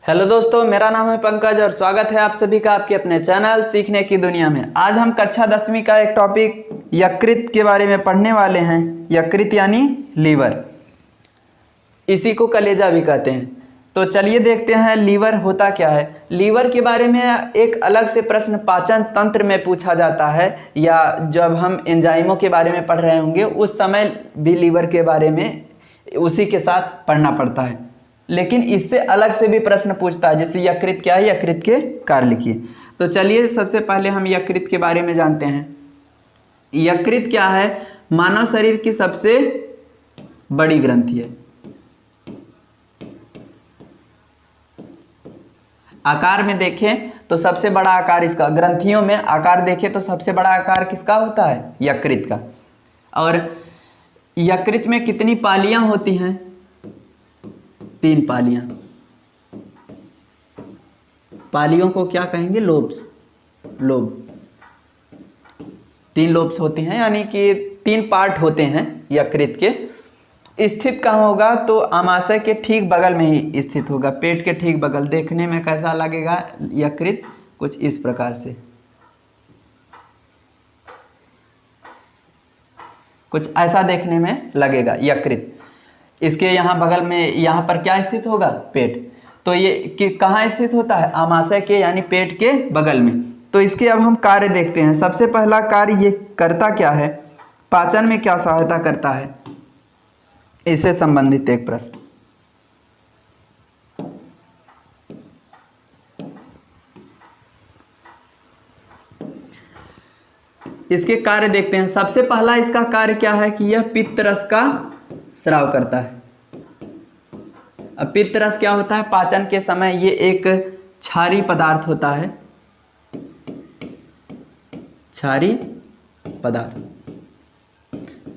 Hello दोस्तों, मेरा नाम है पंकज और स्वागत है आप सभी का आपके अपने चैनल सीखने की दुनिया में। आज हम कक्षा 10वीं का एक टॉपिक यकृत के बारे में पढ़ने वाले हैं। यकृत यानी लीवर, इसी को कलेजा भी कहते हैं। तो चलिए देखते हैं लीवर होता क्या है। लीवर के बारे में एक अलग से प्रश्न पाचन तंत्र में पूछा जाता है, या जब हम एंजाइमों के बारे में पढ़ रहे होंगे उस समय भी लीवर के बारे में उसी के साथ पढ़ना पड़ता है। लेकिन इससे अलग से भी प्रश्न पूछता है, जैसे यकृत क्या है, यकृत के कार्य लिखिए। तो चलिए सबसे पहले हम यकृत के बारे में जानते हैं। यकृत क्या है? मानव शरीर की सबसे बड़ी ग्रंथि है। आकार में देखें तो सबसे बड़ा आकार इसका, ग्रंथियों में आकार देखें तो सबसे बड़ा आकार किसका होता है? यकृत का। और यकृत में कितनी पालियां होती हैं? 3 पालियां। पालियों को क्या कहेंगे? लोब्स। लोब 3 लोब्स होते हैं, यानी कि 3 पार्ट होते हैं यकृत के। स्थित कहाँ होगा? तो आमाशय के ठीक बगल में ही स्थित होगा, पेट के ठीक बगल। देखने में कैसा लगेगा यकृत? कुछ इस प्रकार से, कुछ ऐसा देखने में लगेगा यकृत। इसके यहाँ बगल में, यहाँ पर क्या स्थित होगा? पेट। तो ये कहाँ स्थित होता है? आमाशय के यानी पेट के बगल में। तो इसके अब हम कार्य देखते हैं। सबसे पहला कार्य ये करता क्या है? पाचन में क्या सहायता करता है? इससे संबंधित एक प्रश्न। इसके कार्य देखते हैं। सबसे पहला इसका कार्य क्या है कि यह पित्त रस का स्राव करता है। अब पित्त रस क्या होता है? पाचन के समय ये एक क्षारीय पदार्थ होता है। क्षारीय पदार्थ,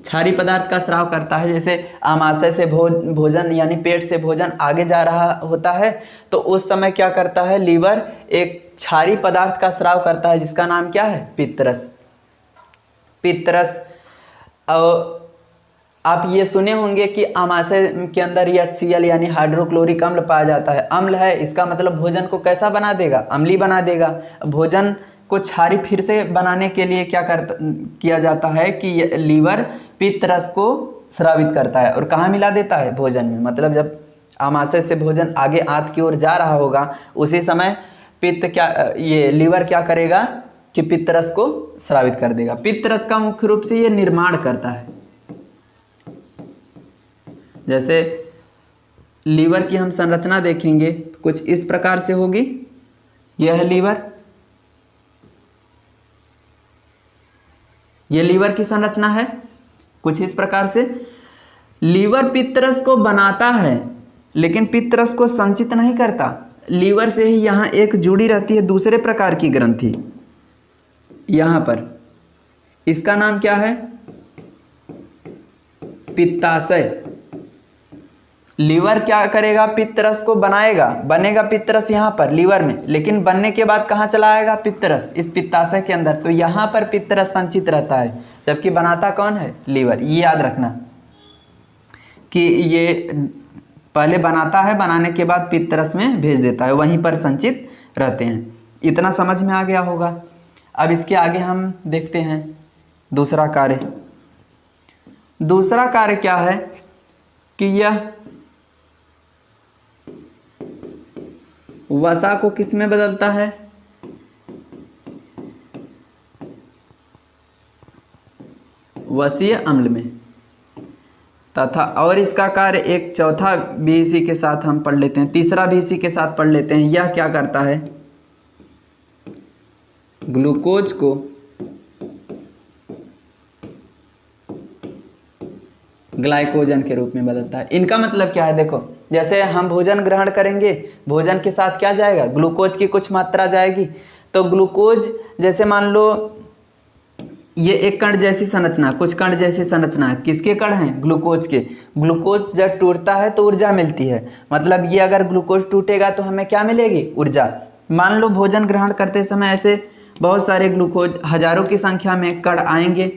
क्षारीय पदार्थ का स्राव करता है। जैसे आमाशय से भोजन यानी पेट से भोजन आगे जा रहा होता है, तो उस समय क्या करता है? लीवर एक क्षारीय पदार्थ का स्राव करता है, जिसका नाम क्या है? पित्त रस। पित्त रस। आप ये सुने होंगे कि आमाशय के अंदर HCl यानी हाइड्रोक्लोरिक अम्ल पाया जाता है। अम्ल है, इसका मतलब भोजन को कैसा बना देगा? अम्लीय बना देगा। भोजन को क्षारीय फिर से बनाने के लिए क्या किया जाता है कि लीवर पित्त रस को स्रावित करता है और कहाँ मिला देता है? भोजन में। मतलब जब आमाशय से भोजन आगे आंत की ओर जा रहा होगा, उसी समय ये लीवर क्या करेगा कि पित्त रस को स्रावित कर देगा। पित्त रस का मुख्य रूप से ये निर्माण करता है। जैसे लीवर की हम संरचना देखेंगे तो कुछ इस प्रकार से होगी। यह है लीवर, यह लीवर की संरचना है कुछ इस प्रकार से। लीवर पित्त रस को बनाता है, लेकिन पित्त रस को संचित नहीं करता। लीवर से ही यहाँ एक जुड़ी रहती है दूसरे प्रकार की ग्रंथि, यहाँ पर। इसका नाम क्या है? पित्ताशय। लीवर क्या करेगा? पित्त रस को बनाएगा, बनेगा पित्त रस यहाँ पर लीवर में, लेकिन बनने के बाद कहाँ चला आएगा? पित्त रस इस पित्ताशय के अंदर। तो यहाँ पर पित्त रस संचित रहता है, जबकि बनाता कौन है? लीवर। ये याद रखना कि ये पहले बनाता है, बनाने के बाद पित्त रस में भेज देता है, वहीं पर संचित रहते हैं। इतना समझ में आ गया होगा। अब इसके आगे हम देखते हैं दूसरा कार्य। दूसरा कार्य क्या है कि यह वसा को किस में बदलता है? वसीय अम्ल में। तथा और इसका कार्य एक चौथा भी इसी के साथ हम पढ़ लेते हैं, तीसरा भी इसी के साथ पढ़ लेते हैं। यह क्या करता है? ग्लूकोज को ग्लाइकोजन के रूप में बदलता है। इनका मतलब क्या है? देखो, जैसे हम भोजन ग्रहण करेंगे, भोजन के साथ क्या जाएगा? ग्लूकोज की कुछ मात्रा जाएगी। तो ग्लूकोज, जैसे मान लो ये एक कण जैसी संरचना, कुछ कण जैसी संरचना है। किसके कण हैं? ग्लूकोज के। ग्लूकोज जब टूटता है तो ऊर्जा मिलती है। मतलब ये अगर ग्लूकोज टूटेगा तो हमें क्या मिलेगी? ऊर्जा। मान लो भोजन ग्रहण करते समय ऐसे बहुत सारे ग्लूकोज, हजारों की संख्या में कण आएंगे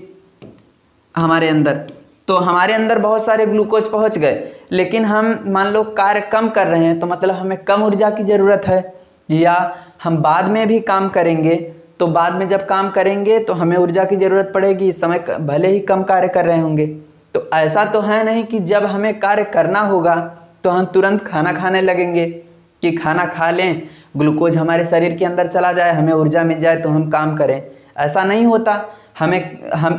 हमारे अंदर, तो हमारे अंदर बहुत सारे ग्लूकोज पहुंच गए, लेकिन हम मान लो कार्य कम कर रहे हैं तो मतलब हमें कम ऊर्जा की ज़रूरत है, या हम बाद में भी काम करेंगे तो बाद में जब काम करेंगे तो हमें ऊर्जा की ज़रूरत पड़ेगी, इस समय भले ही कम कार्य कर रहे होंगे। तो ऐसा तो है नहीं कि जब हमें कार्य करना होगा तो हम तुरंत खाना खाने लगेंगे कि खाना खा लें, ग्लूकोज हमारे शरीर के अंदर चला जाए, हमें ऊर्जा मिल जाए तो हम काम करें। ऐसा नहीं होता। हम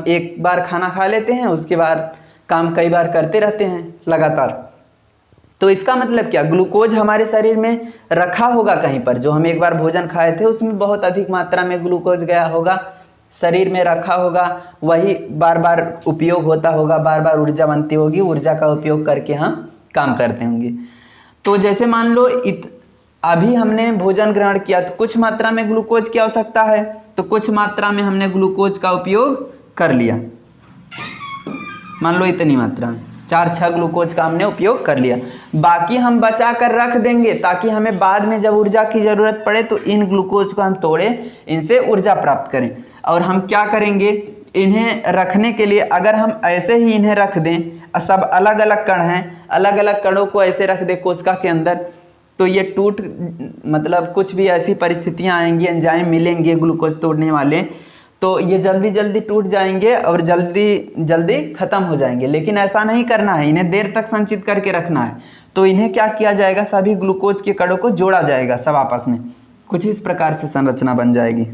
एक बार खाना खा लेते हैं, उसके बाद काम कई बार करते रहते हैं लगातार। तो इसका मतलब क्या, ग्लूकोज हमारे शरीर में रखा होगा कहीं पर, जो हम एक बार भोजन खाए थे उसमें बहुत अधिक मात्रा में ग्लूकोज गया होगा, शरीर में रखा होगा, वही बार बार उपयोग होता होगा, बार बार ऊर्जा बनती होगी, ऊर्जा का उपयोग करके हम काम करते होंगे। तो जैसे मान लो अभी हमने भोजन ग्रहण किया तो कुछ मात्रा में ग्लूकोज की आवश्यकता है, तो कुछ मात्रा में हमने ग्लूकोज का उपयोग कर लिया, मान लो इतनी मात्रा में 4-6 ग्लूकोज का हमने उपयोग कर लिया, बाकी हम बचा कर रख देंगे ताकि हमें बाद में जब ऊर्जा की ज़रूरत पड़े तो इन ग्लूकोज को हम तोड़ें, इनसे ऊर्जा प्राप्त करें। और हम क्या करेंगे, इन्हें रखने के लिए अगर हम ऐसे ही इन्हें रख दें, सब अलग अलग कण हैं, अलग अलग कणों को ऐसे रख दें कोशिका के अंदर, तो ये टूट मतलब कुछ भी ऐसी परिस्थितियाँ आएंगी, एंजाइम मिलेंगे ग्लूकोज तोड़ने वाले, तो ये जल्दी जल्दी टूट जाएंगे और जल्दी जल्दी ख़त्म हो जाएंगे। लेकिन ऐसा नहीं करना है, इन्हें देर तक संचित करके रखना है। तो इन्हें क्या किया जाएगा, सभी ग्लूकोज के कणों को जोड़ा जाएगा सब आपस में, कुछ इस प्रकार से संरचना बन जाएगी।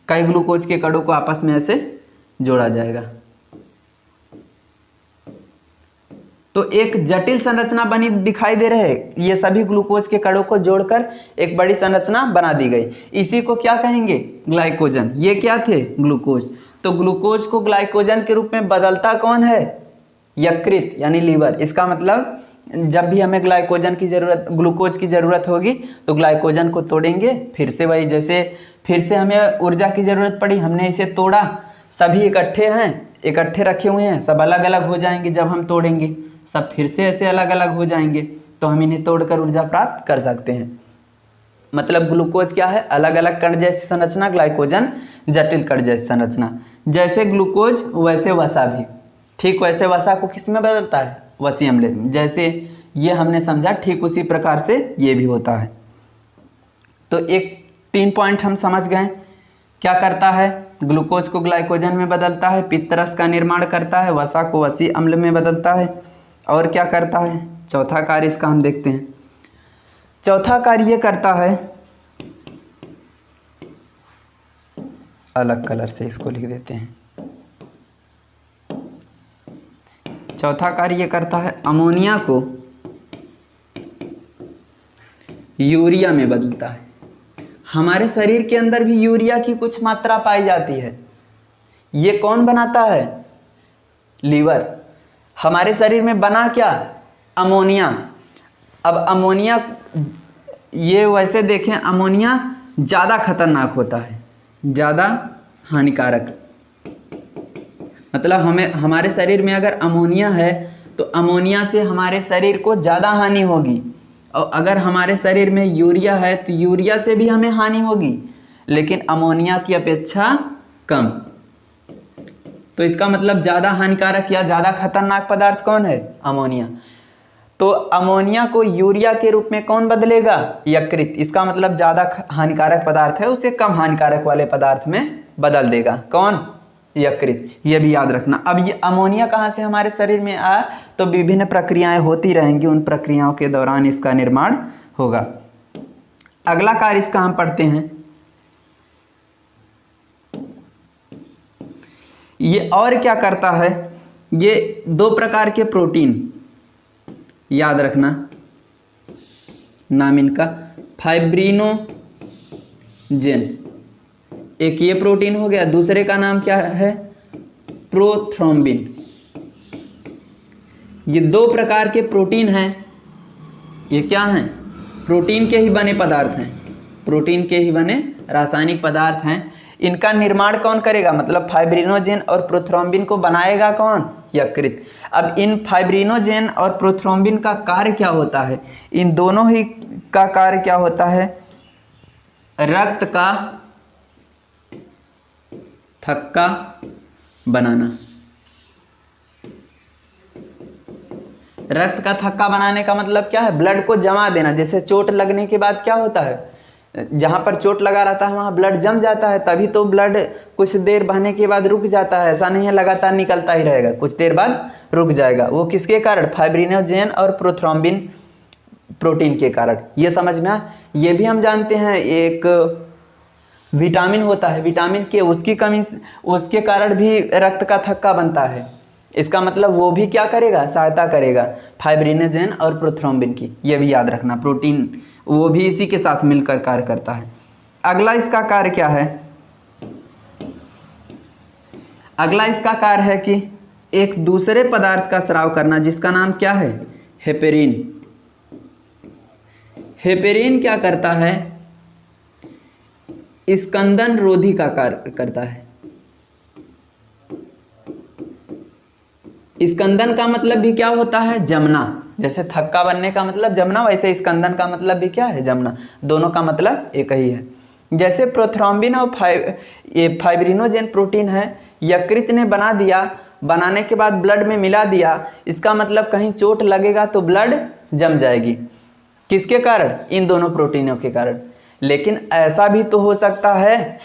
कई ग्लूकोज के कणों को आपस में ऐसे जोड़ा जाएगा, तो एक जटिल संरचना बनी दिखाई दे रहे है। ये सभी ग्लूकोज के कणों को जोड़कर एक बड़ी संरचना बना दी गई, इसी को क्या कहेंगे, ग्लाइकोजन। ये क्या थे, ग्लूकोज। तो ग्लूकोज को ग्लाइकोजन के रूप में बदलता कौन है, यकृत यानी लीवर। इसका मतलब जब भी हमें ग्लाइकोजन की जरूरत, ग्लूकोज की ज़रूरत होगी तो ग्लाइकोजन को तोड़ेंगे, फिर से वही, जैसे फिर से हमें ऊर्जा की ज़रूरत पड़ी, हमने इसे तोड़ा, सभी इकट्ठे हैं, इकट्ठे रखे हुए हैं, सब अलग अलग हो जाएंगे, जब हम तोड़ेंगे सब फिर से ऐसे अलग अलग हो जाएंगे, तो हम इन्हें तोड़कर ऊर्जा प्राप्त कर सकते हैं। मतलब ग्लूकोज क्या है, अलग अलग कण जैसी संरचना, ग्लाइकोजन जटिल कण जैसी संरचना। जैसे ग्लूकोज वैसे वसा भी, ठीक वैसे वसा को किस में बदलता है, वसी अम्ल में। जैसे ये हमने समझा, ठीक उसी प्रकार से ये भी होता है। तो एक 3 पॉइंट हम समझ गए, क्या करता है, ग्लूकोज को ग्लाइकोजन में बदलता है, पित्तरस का निर्माण करता है, वसा को वसी अम्ल में बदलता है, और क्या करता है, चौथा कार्य इसका हम देखते हैं। चौथा कार्य ये करता है, अलग कलर से इसको लिख देते हैं। चौथा कार्य ये करता है, अमोनिया को यूरिया में बदलता है। हमारे शरीर के अंदर भी यूरिया की कुछ मात्रा पाई जाती है। ये कौन बनाता है, लीवर। हमारे शरीर में बना क्या, अमोनिया। अब अमोनिया, ये वैसे देखें अमोनिया ज़्यादा खतरनाक होता है, ज़्यादा हानिकारक। मतलब हमारे शरीर में अगर अमोनिया है तो अमोनिया से हमारे शरीर को ज़्यादा हानि होगी, और अगर हमारे शरीर में यूरिया है तो यूरिया से भी हमें हानि होगी, लेकिन अमोनिया की अपेक्षा कम। तो इसका मतलब ज़्यादा हानिकारक या ज़्यादा खतरनाक पदार्थ कौन है, अमोनिया। तो अमोनिया को यूरिया के रूप में कौन बदलेगा, यकृत। इसका मतलब ज़्यादा हानिकारक पदार्थ है उसे कम हानिकारक वाले पदार्थ में बदल देगा, कौन, यकृत। ये भी याद रखना। अब ये अमोनिया कहाँ से हमारे शरीर में आया, तो विभिन्न प्रक्रियाएं होती रहेंगी, उन प्रक्रियाओं के दौरान इसका निर्माण होगा। अगला कार्य इसका हम पढ़ते हैं। ये और क्या करता है, ये 2 प्रकार के प्रोटीन याद रखना, नाम इनका फाइब्रिनोजेन। एक ये प्रोटीन हो गया, दूसरे का नाम क्या है, प्रोथ्रोम्बिन। ये 2 प्रकार के प्रोटीन हैं। ये क्या हैं, प्रोटीन के ही बने पदार्थ हैं, प्रोटीन के ही बने रासायनिक पदार्थ हैं। इनका निर्माण कौन करेगा, मतलब फाइब्रिनोजेन और प्रोथ्रोम्बिन को बनाएगा कौन, यकृत। अब इन फाइब्रिनोजेन और प्रोथ्रोम्बिन का कार्य क्या होता है, इन दोनों ही का कार्य क्या होता है, रक्त का थक्का बनाना। रक्त का थक्का बनाने का मतलब क्या है? ब्लड को जमा देना। जैसे चोट लगने के बाद क्या होता है, जहाँ पर चोट लगा रहता है वहाँ ब्लड जम जाता है, तभी तो ब्लड कुछ देर बहने के बाद रुक जाता है। ऐसा नहीं है लगातार निकलता ही रहेगा, कुछ देर बाद रुक जाएगा। वो किसके कारण? फाइब्रिनोजेन और प्रोथ्रोम्बिन प्रोटीन के कारण। ये समझ में आया? ये भी हम जानते हैं एक विटामिन होता है, विटामिन के, उसकी कमी, उसके कारण भी रक्त का थक्का बनता है। इसका मतलब वो भी क्या करेगा? सहायता करेगा फाइब्रिनोजेन और प्रोथ्रोम्बिन की। ये भी याद रखना, प्रोटीन वो भी इसी के साथ मिलकर कार्य करता है। अगला इसका कार्य क्या है? अगला इसका कार्य है कि एक दूसरे पदार्थ का स्राव करना, जिसका नाम क्या है? हेपेरिन। हेपेरिन क्या करता है? स्कंदन रोधी का कार्य करता है। स्कंदन का मतलब भी क्या होता है? जमना। जैसे थक्का बनने का मतलब जमना, वैसे स्कंदन का मतलब भी क्या है? जमना। दोनों का मतलब एक ही है। जैसे प्रोथ्रोम्बिन और फाइब्रिनोजेन प्रोटीन है, यकृत ने बना दिया, बनाने के बाद ब्लड में मिला दिया। इसका मतलब कहीं चोट लगेगा तो ब्लड जम जाएगी। किसके कारण? इन दोनों प्रोटीनों के कारण। लेकिन ऐसा भी तो हो सकता है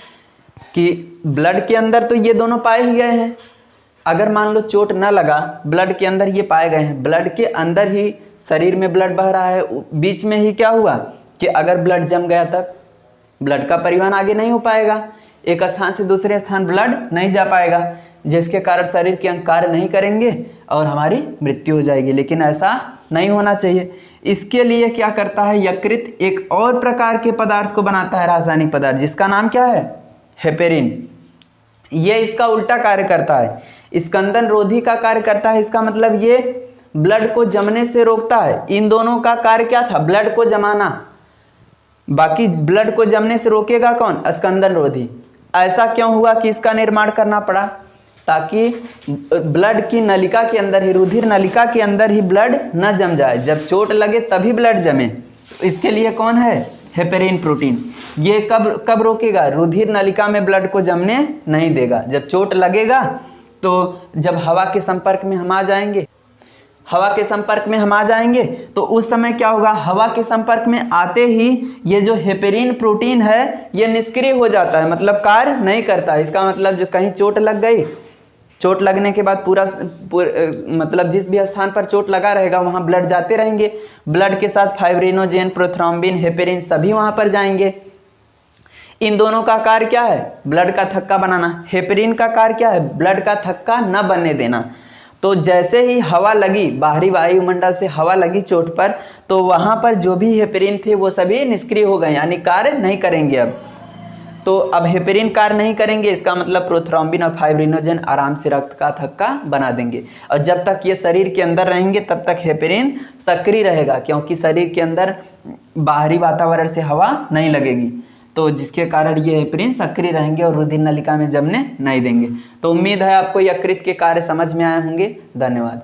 कि ब्लड के अंदर तो ये दोनों पाए ही गए हैं। अगर मान लो चोट न लगा, ब्लड के अंदर ये पाए गए हैं, ब्लड के अंदर ही शरीर में ब्लड बह रहा है, बीच में ही क्या हुआ कि अगर ब्लड जम गया तब ब्लड का परिवहन आगे नहीं हो पाएगा, एक स्थान से दूसरे स्थान ब्लड नहीं जा पाएगा, जिसके कारण शरीर के अंग कार्य नहीं करेंगे और हमारी मृत्यु हो जाएगी। लेकिन ऐसा नहीं होना चाहिए। इसके लिए क्या करता है? यकृत एक और प्रकार के पदार्थ को बनाता है, रासायनिक पदार्थ, जिसका नाम क्या है? हेपेरिन। ये इसका उल्टा कार्य करता है, स्कंदन रोधी का कार्य करता है। इसका मतलब ये ब्लड को जमने से रोकता है। इन दोनों का कार्य क्या था? ब्लड को जमाना। बाकी ब्लड को जमने से रोकेगा कौन? स्कंदन रोधी। ऐसा क्यों हुआ कि इसका निर्माण करना पड़ा? ताकि ब्लड की नलिका के अंदर ही, रुधिर नलिका के अंदर ही ब्लड न जम जाए। जब चोट लगे तभी ब्लड जमे। तो इसके लिए कौन है? Heparin protein. ये कब रोकेगा? रुधिर नलिका में ब्लड को जमने नहीं देगा। जब चोट लगेगा तो जब हवा के संपर्क में हम आ जाएंगे, हवा के संपर्क में हम आ जाएंगे तो उस समय क्या होगा? हवा के संपर्क में आते ही ये जो हेपेरिन प्रोटीन है ये निष्क्रिय हो जाता है, मतलब कार्य नहीं करता है। इसका मतलब जो कहीं चोट लग गई, चोट लगने के बाद पूरा मतलब जिस भी स्थान पर चोट लगा रहेगा वहाँ ब्लड जाते रहेंगे। ब्लड के साथ फाइब्रिनोजेन, प्रोथ्रोम्बिन, हेपेरिन सभी वहाँ पर जाएंगे। इन दोनों का कार्य क्या है? ब्लड का थक्का बनाना। हेपेरिन का कार्य क्या है? ब्लड का थक्का न बनने देना। तो जैसे ही हवा लगी, बाहरी वायुमंडल से हवा लगी चोट पर, तो वहाँ पर जो भी हेपेरिन थे वो सभी निष्क्रिय हो गए, यानी कार्य नहीं करेंगे अब। तो अब हेपेरिन कार्य नहीं करेंगे, इसका मतलब प्रोथ्रोम्बिन और फाइब्रिनोजेन आराम से रक्त का थक्का बना देंगे। और जब तक ये शरीर के अंदर रहेंगे तब तक हेपेरिन सक्रिय रहेगा, क्योंकि शरीर के अंदर बाहरी वातावरण से हवा नहीं लगेगी, तो जिसके कारण ये हेपेरिन सक्रिय रहेंगे और रुधिर नलिका में जमने नहीं देंगे। तो उम्मीद है आपको यकृत के कार्य समझ में आए होंगे। धन्यवाद।